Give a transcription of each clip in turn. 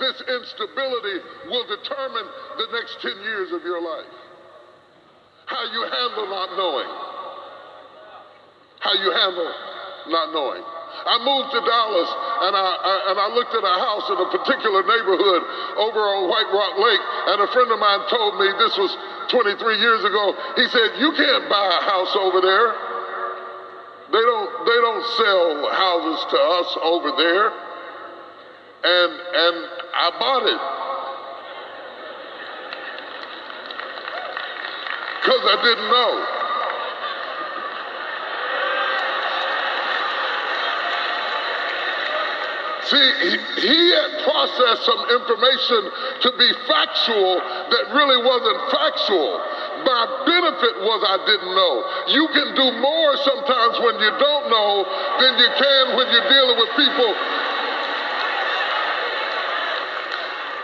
this instability will determine the next 10 years of your life. How you handle not knowing. How you handle not knowing. I moved to Dallas, and I looked at a house in a particular neighborhood over on White Rock Lake, and a friend of mine told me, this was 23 years ago, he said, you can't buy a house over there. They don't sell houses to us over there. And I bought it. Because I didn't know. See, he had processed some information to be factual that really wasn't factual. My benefit was I didn't know. You can do more sometimes when you don't know than you can when you're dealing with people.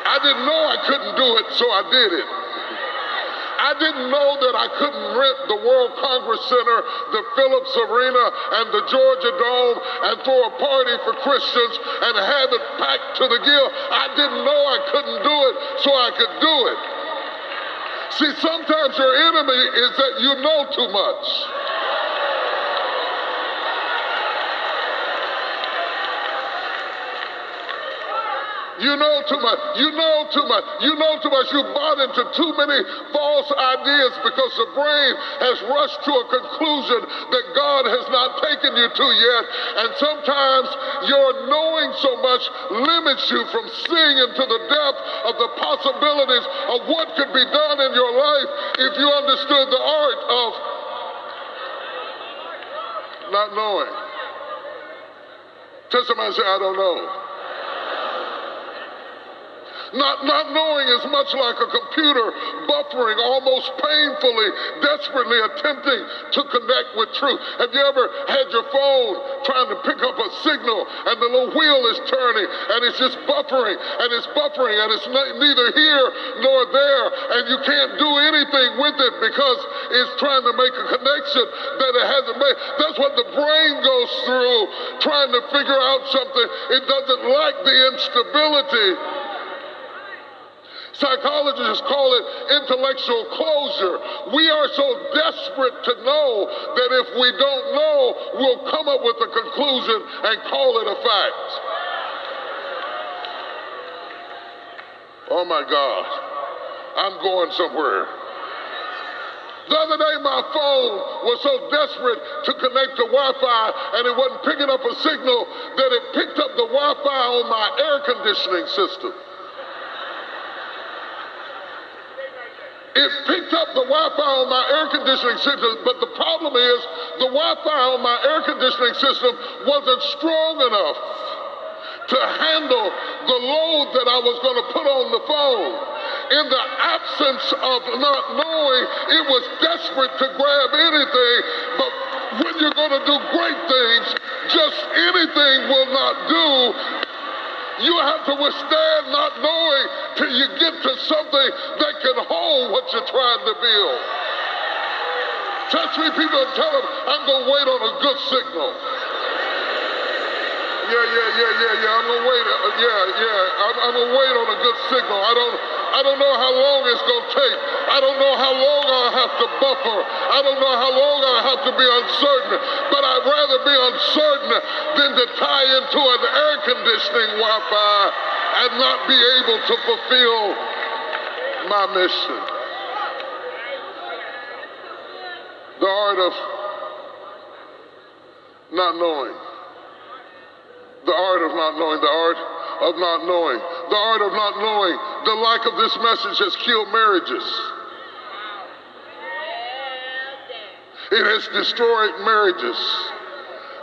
I didn't know I couldn't do it, so I did it. I didn't know that I couldn't rent the World Congress Center, the Phillips Arena, and the Georgia Dome and throw a party for Christians and have it packed to the gill. I didn't know I couldn't do it, so I could do it. See, sometimes your enemy is that you know too much. You know too much. You know too much. You know too much. You bought into too many false ideas because the brain has rushed to a conclusion that God has not taken you to yet. And sometimes your knowing so much limits you from seeing into the depth of the possibilities of what could be done in your life if you understood the art of not knowing. Tell somebody, say, I don't know. Not knowing is much like a computer buffering, almost painfully, desperately attempting to connect with truth. Have you ever had your phone trying to pick up a signal and the little wheel is turning and it's just buffering and it's neither here nor there, and you can't do anything with it because it's trying to make a connection that it hasn't made? That's what the brain goes through trying to figure out something. It doesn't like the instability. Psychologists call it intellectual closure. We are so desperate to know that if we don't know, we'll come up with a conclusion and call it a fact. Oh my God, I'm going somewhere. The other day my phone was so desperate to connect to Wi-Fi and it wasn't picking up a signal that it picked up the Wi-Fi on my air conditioning system. It picked up the Wi-Fi on my air conditioning system, but the problem is the Wi-Fi on my air conditioning system wasn't strong enough to handle the load that I was going to put on the phone. In the absence of not knowing, it was desperate to grab anything, but when you're going to do great things, just anything will not do. You have to withstand not knowing till you get to something that can hold what you're trying to build. Touch 3 people and tell them, I'm going to wait on a good signal. Yeah. I'm going to wait. I'm going to wait on a good signal. I don't know how long it's going to take. I don't know how long I'll have to buffer. I don't know how long I'll have to be uncertain. But I'd rather be uncertain than to tie into an air conditioning Wi-Fi and not be able to fulfill my mission. The art of not knowing. The art of not knowing. The art of not knowing. The art of not knowing. The lack of this message has killed marriages. It has destroyed marriages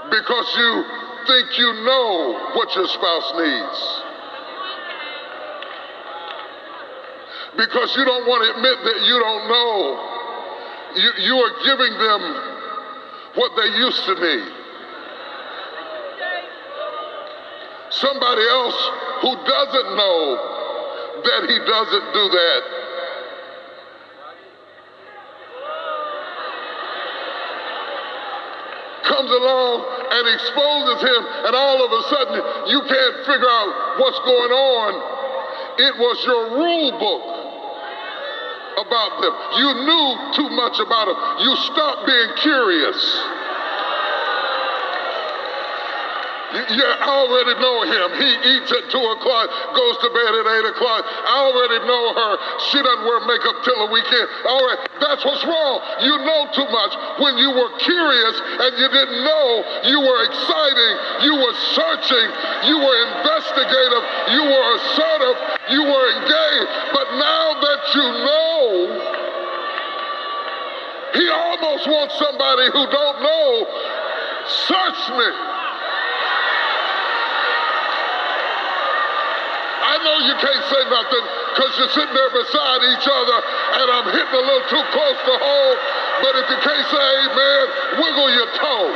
because you think you know what your spouse needs. Because you don't want to admit that you don't know. You are giving them what they used to need. Somebody else who doesn't know that he doesn't do that comes along and exposes him, and all of a sudden you can't figure out what's going on It was your rule book about them. You knew too much about them. You stopped being curious. Yeah, I already know him. He eats at 2 o'clock, goes to bed at 8 o'clock. I already know her. She doesn't wear makeup till the weekend. All right, that's what's wrong. You know too much. When you were curious and you didn't know, you were exciting, you were searching, you were investigative, you were assertive, you were engaged. But now that you know, he almost wants somebody who don't know. Search me. I know you can't say nothing because you're sitting there beside each other and I'm hitting a little too close to home, but if you can't say amen, wiggle your toe.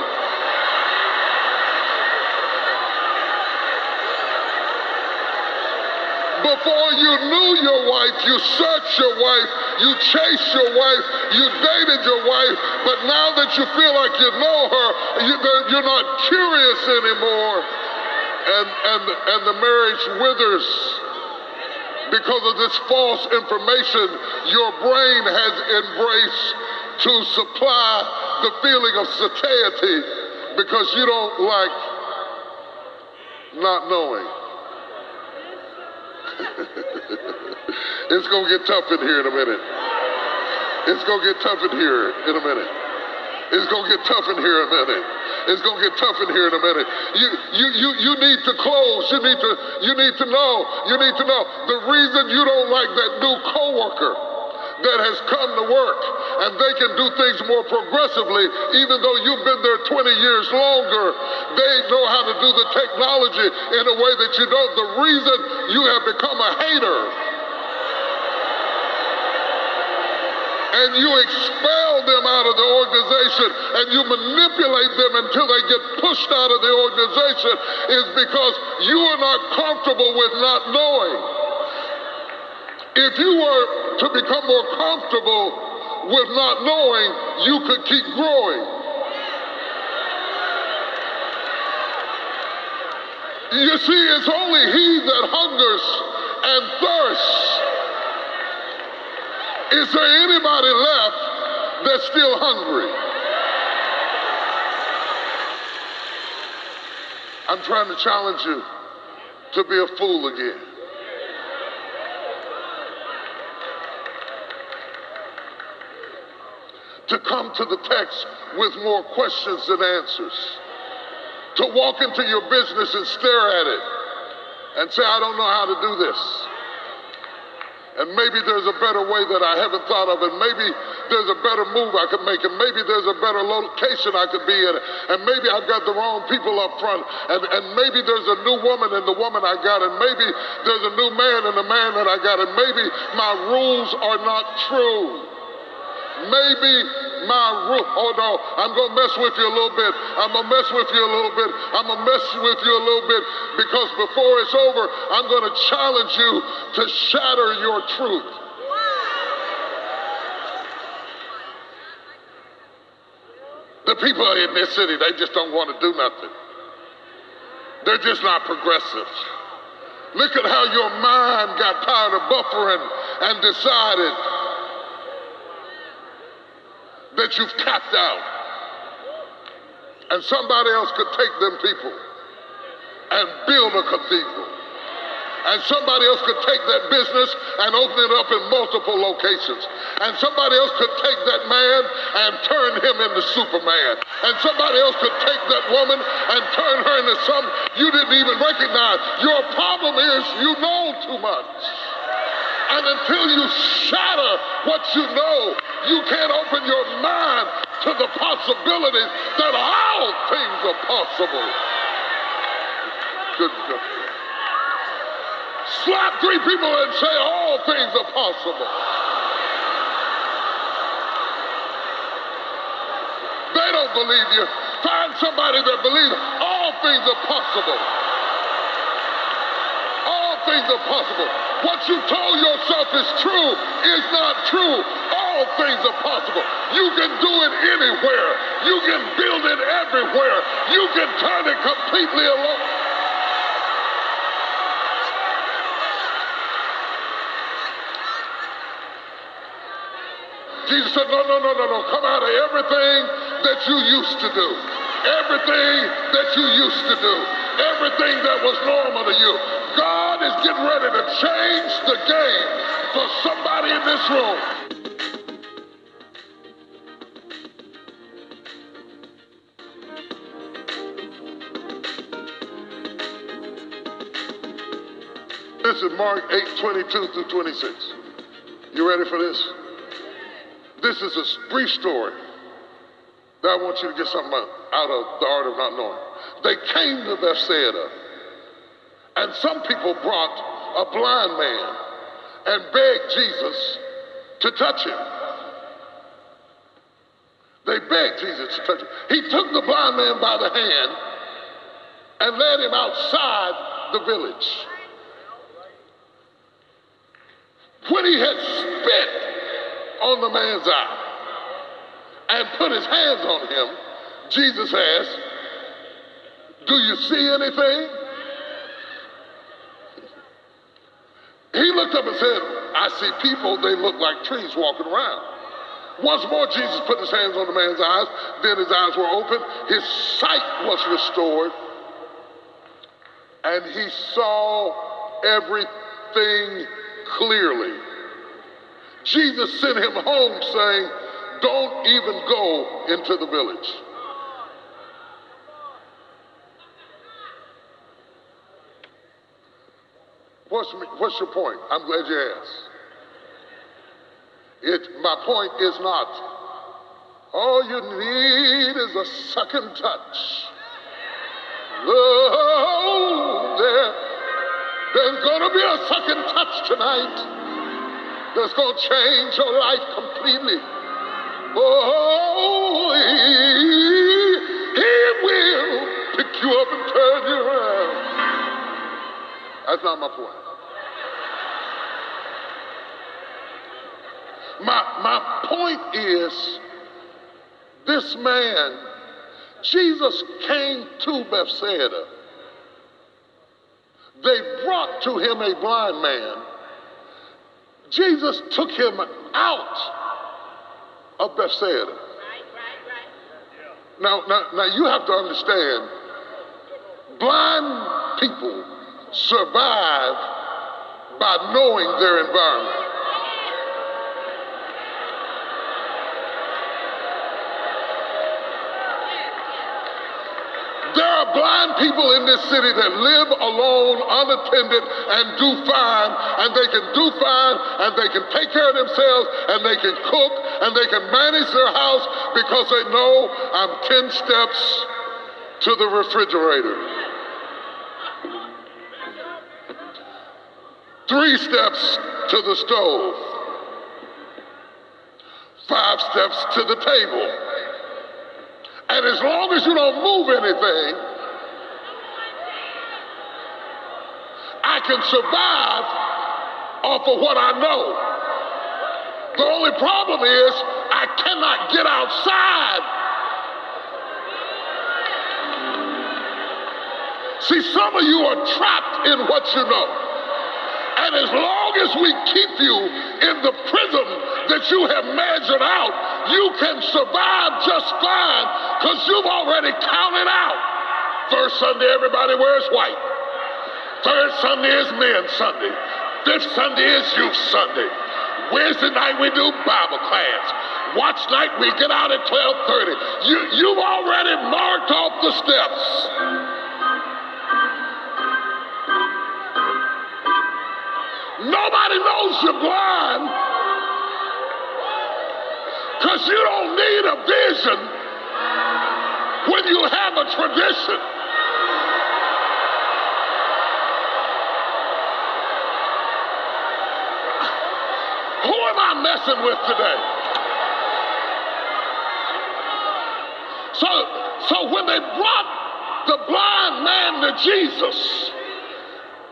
Before you knew your wife, you searched your wife, you chased your wife, you dated your wife, but now that you feel like you know her, you're not curious anymore. And the marriage withers because of this false information your brain has embraced to supply the feeling of satiety because you don't like not knowing. It's gonna get tough in here in a minute. It's gonna get tough in here in a minute. It's gonna get tough in here in a minute. It's gonna get tough in here in a minute. You need to close. You need to know. You need to know the reason you don't like that new coworker that has come to work and they can do things more progressively, even though you've been there 20 years longer. They know how to do the technology in a way that you don't. The reason you have become a hater and you expel them out of the organization and you manipulate them until they get pushed out of the organization is because you are not comfortable with not knowing. If you were to become more comfortable with not knowing, you could keep growing. You see, it's only he that hungers and thirsts. Is there anybody left that's still hungry? I'm trying to challenge you to be a fool again. To come to the text with more questions than answers. To walk into your business and stare at it and say, I don't know how to do this. And maybe there's a better way that I haven't thought of, and maybe there's a better move I could make, and maybe there's a better location I could be in, and maybe I've got the wrong people up front, and maybe there's a new woman in the woman I got, and maybe there's a new man in the man that I got, and maybe my rules are not true. Maybe my rule, oh no, I'm going to mess with you a little bit. I'm going to mess with you a little bit. I'm going to mess with you a little bit because before it's over, I'm going to challenge you to shatter your truth. The people in this city, they just don't want to do nothing. They're just not progressive. Look at how your mind got tired of buffering and decided that you've capped out. And somebody else could take them people and build a cathedral. And somebody else could take that business and open it up in multiple locations. And somebody else could take that man and turn him into Superman. And somebody else could take that woman and turn her into something you didn't even recognize. Your problem is you know too much. And until you shatter what you know, you can't open your mind to the possibilities that all things are possible. Good God. Slap 3 people and say all things are possible. They don't believe you. Find somebody that believes all things are possible. All things are possible. What you told yourself is true is not true. All things are possible. You can do it anywhere. You can build it everywhere. You can turn it completely alone. said, no, no, no, no, no. Come out of everything that you used to do. Everything that you used to do. Everything that was normal to you. God is getting ready to change the game for somebody in this room. This is Mark 8:22 through 26. You ready for this? This is a brief story that I want you to get something out of the art of not knowing. They came to Bethsaida, and some people brought a blind man and begged Jesus to touch him. They begged Jesus to touch him. He took the blind man by the hand and led him outside the village. When he had spit on the man's eye and put his hands on him, Jesus asked, do you see anything? He looked up and said, I see people, they look like trees walking around. Once more, Jesus put his hands on the man's eyes, then his eyes were open, his sight was restored, and he saw everything clearly. Jesus sent him home saying, don't even go into the village. What's your point? I'm glad you asked. My point is not, all you need is a second touch. Oh, there's going to be a second touch tonight that's going to change your life completely. Oh, he will pick you up and turn you around. That's not my point. My point is, this man, Jesus came to Bethsaida. They brought to him a blind man. Jesus took him out of Bethsaida. Now you have to understand, blind people survive by knowing their environment. There are blind people in this city that live alone, unattended, and do fine, and they can do fine, and they can take care of themselves, and they can cook, and they can manage their house because they know I'm 10 steps to the refrigerator, 3 steps to the stove, 5 steps to the table. And as long as you don't move anything, I can survive off of what I know. The only problem is I cannot get outside. See, some of you are trapped in what you know. And as long as we keep you in the prison that you have measured out, you can survive just fine because you've already counted out. First Sunday, everybody wears white. Third Sunday is Men's Sunday. Fifth Sunday is Youth Sunday. Wednesday night we do Bible class. Watch night we get out at 12:30. You've already marked off the steps. Nobody knows you're blind because you don't need a vision when you have a tradition. Who am I messing with today? So when they brought the blind man to Jesus,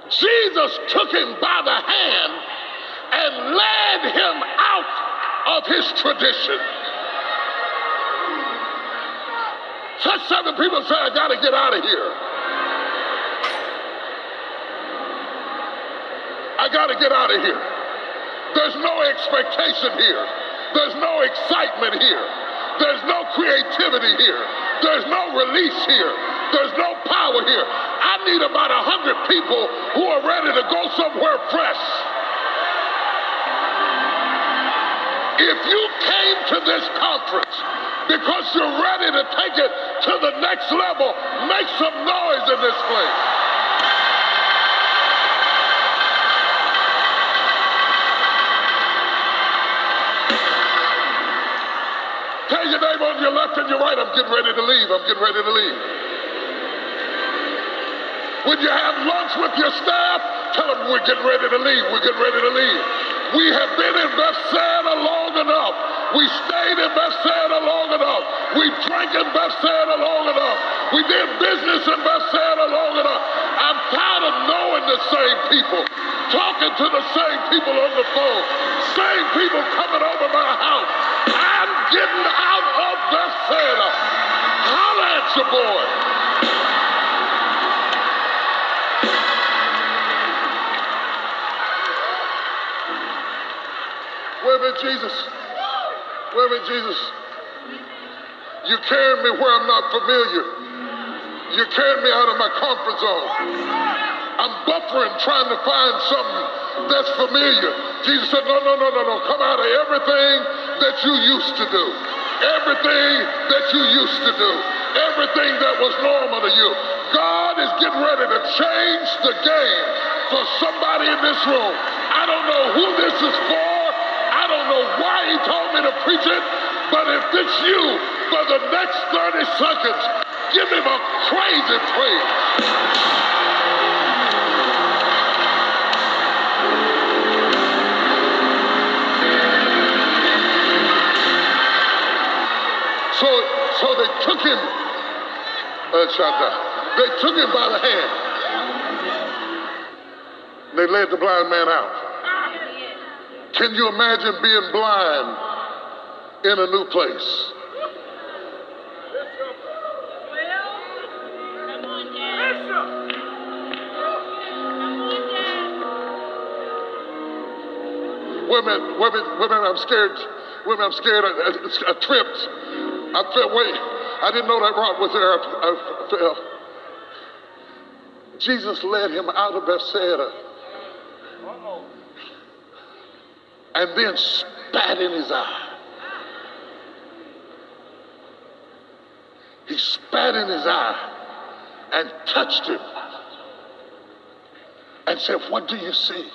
Jesus took him by the hand and led him out of his tradition. Touch 7 people say, I gotta get out of here. I gotta get out of here. There's no expectation here. There's no excitement here. There's no creativity here. There's no release here. There's no power here. I need about 100 people who are ready to go somewhere fresh. If you came to this conference because you're ready to take it to the next level, make some noise in this place. Tell your neighbor on your left and your right, I'm getting ready to leave. I'm getting ready to leave. When you have lunch with your staff, tell them we're getting ready to leave. We're getting ready to leave. We have been in Bethsaida long enough. We stayed in Bethsaida long enough. We drank in Bethsaida long enough. We did business in Bethsaida long enough. I'm tired of knowing the same people, talking to the same people on the phone, same people coming over my house. I'm getting out of Bethsaida. Holla at your boy. Where be Jesus? Where be Jesus? You carried me where I'm not familiar. You carried me out of my comfort zone. I'm buffering, trying to find something that's familiar. Jesus said, no. Come out of everything that you used to do. Everything that you used to do. Everything that was normal to you. God is getting ready to change the game for somebody in this room. I don't know who this is for. I don't know why he told me to preach it, but if it's you, for the next 30 seconds, give him a crazy praise. So they took him, they took him by the hand. They led the blind man out. Can you imagine being blind in a new place? Women, I'm scared. Women, I'm scared. I tripped. I fell. Wait, I didn't know that rock was there. I fell. Jesus led him out of Bethsaida and then spat in his eye. He spat in his eye and touched him and said, "What do you see?"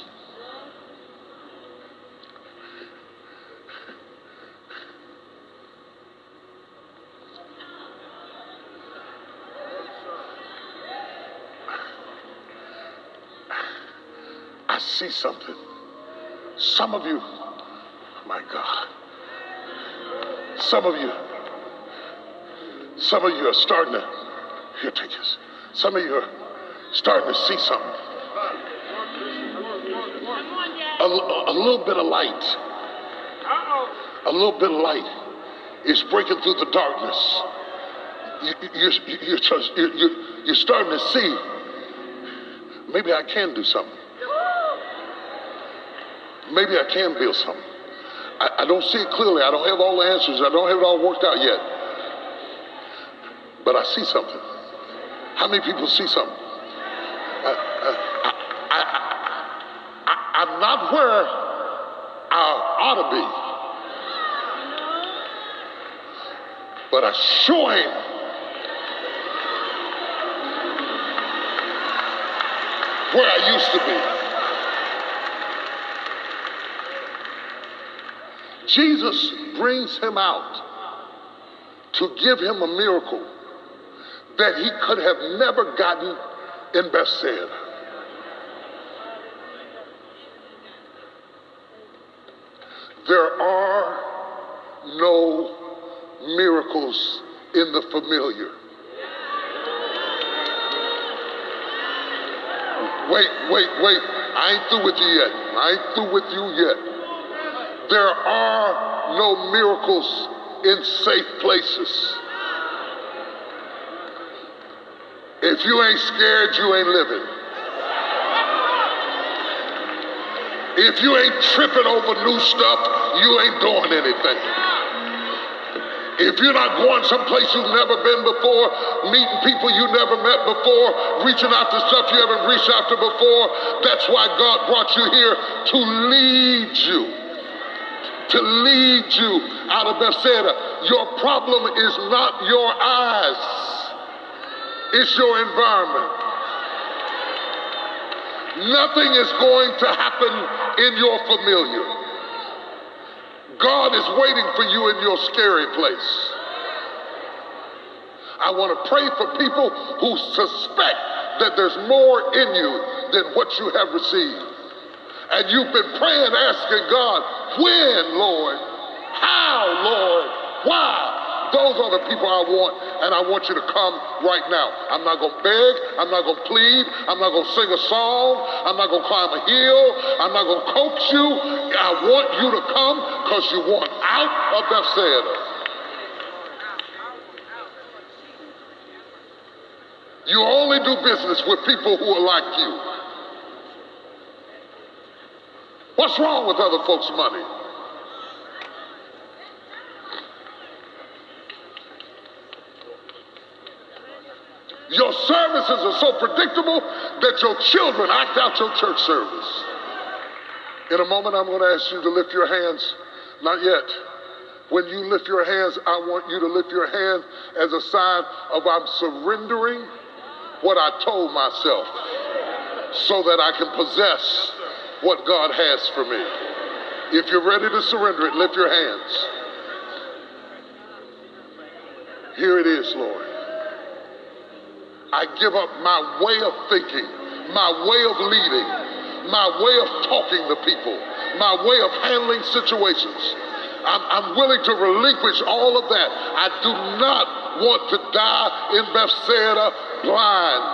I see something. Some of you, oh my God, some of you are starting to, here, take this. Some of you are starting to see something. A little bit of light. A little bit of light is breaking through the darkness. You're starting to see, maybe I can do something. Maybe I can build something. I don't see it clearly. I don't have all the answers. I don't have it all worked out yet. But I see something. How many people see something? I'm not where I ought to be. But I sure ain't where I used to be. Jesus brings him out to give him a miracle that he could have never gotten in Bethsaida. There are no miracles in the familiar. Wait. I ain't through with you yet. I ain't through with you yet. There are no miracles in safe places. If you ain't scared, you ain't living. If you ain't tripping over new stuff, you ain't doing anything. If you're not going someplace you've never been before, meeting people you never met before, reaching after stuff you haven't reached after before, that's why God brought you here, to lead you. To lead you out of Bethsaida. Your problem is not your eyes. It's your environment. Nothing is going to happen in your familiar. God is waiting for you in your scary place. I want to pray for people who suspect that there's more in you than what you have received. And you've been praying, asking God, when, Lord? How, Lord? Why? Those are the people I want, and I want you to come right now. I'm not going to beg. I'm not going to plead. I'm not going to sing a song. I'm not going to climb a hill. I'm not going to coax you. I want you to come because you want out of Bethsaida. You only do business with people who are like you. What's wrong with other folks' money? Your services are so predictable that your children act out your church service. In a moment, I'm going to ask you to lift your hands. Not yet. When you lift your hands, I want you to lift your hand as a sign of I'm surrendering what I told myself so that I can possess what God has for me. If you're ready to surrender it, lift your hands. Here it is, Lord. I give up my way of thinking, my way of leading, my way of talking to people, my way of handling situations. I'm willing to relinquish all of that. I do not want to die in Bethsaida blind.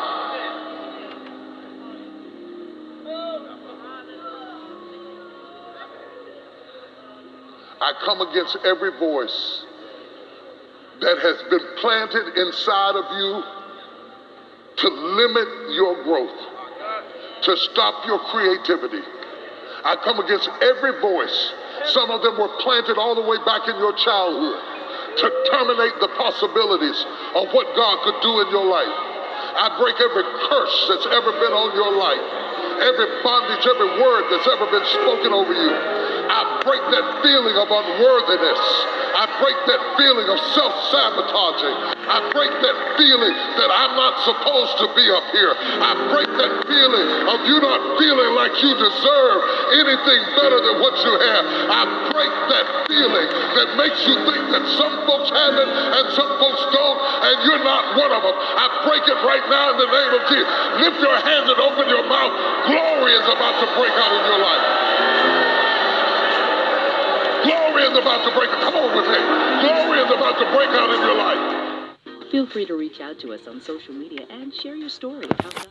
I come against every voice that has been planted inside of you to limit your growth, to stop your creativity. I come against every voice. Some of them were planted all the way back in your childhood to terminate the possibilities of what God could do in your life. I break every curse that's ever been on your life, every bondage, every word that's ever been spoken over you. I break that feeling of unworthiness. I break that feeling of self-sabotaging. I break that feeling that I'm not supposed to be up here. I break that feeling of you not feeling like you deserve anything better than what you have. I break that feeling that makes you think that some folks have it and some folks don't, and you're not one of them. I break it right now in the name of Jesus. Lift your hands and open your mouth. Glory is about to break out in your life. Glory is about to break out. Come on with me. Glory is about to break out in your life. Feel free to reach out to us on social media and share your story of how God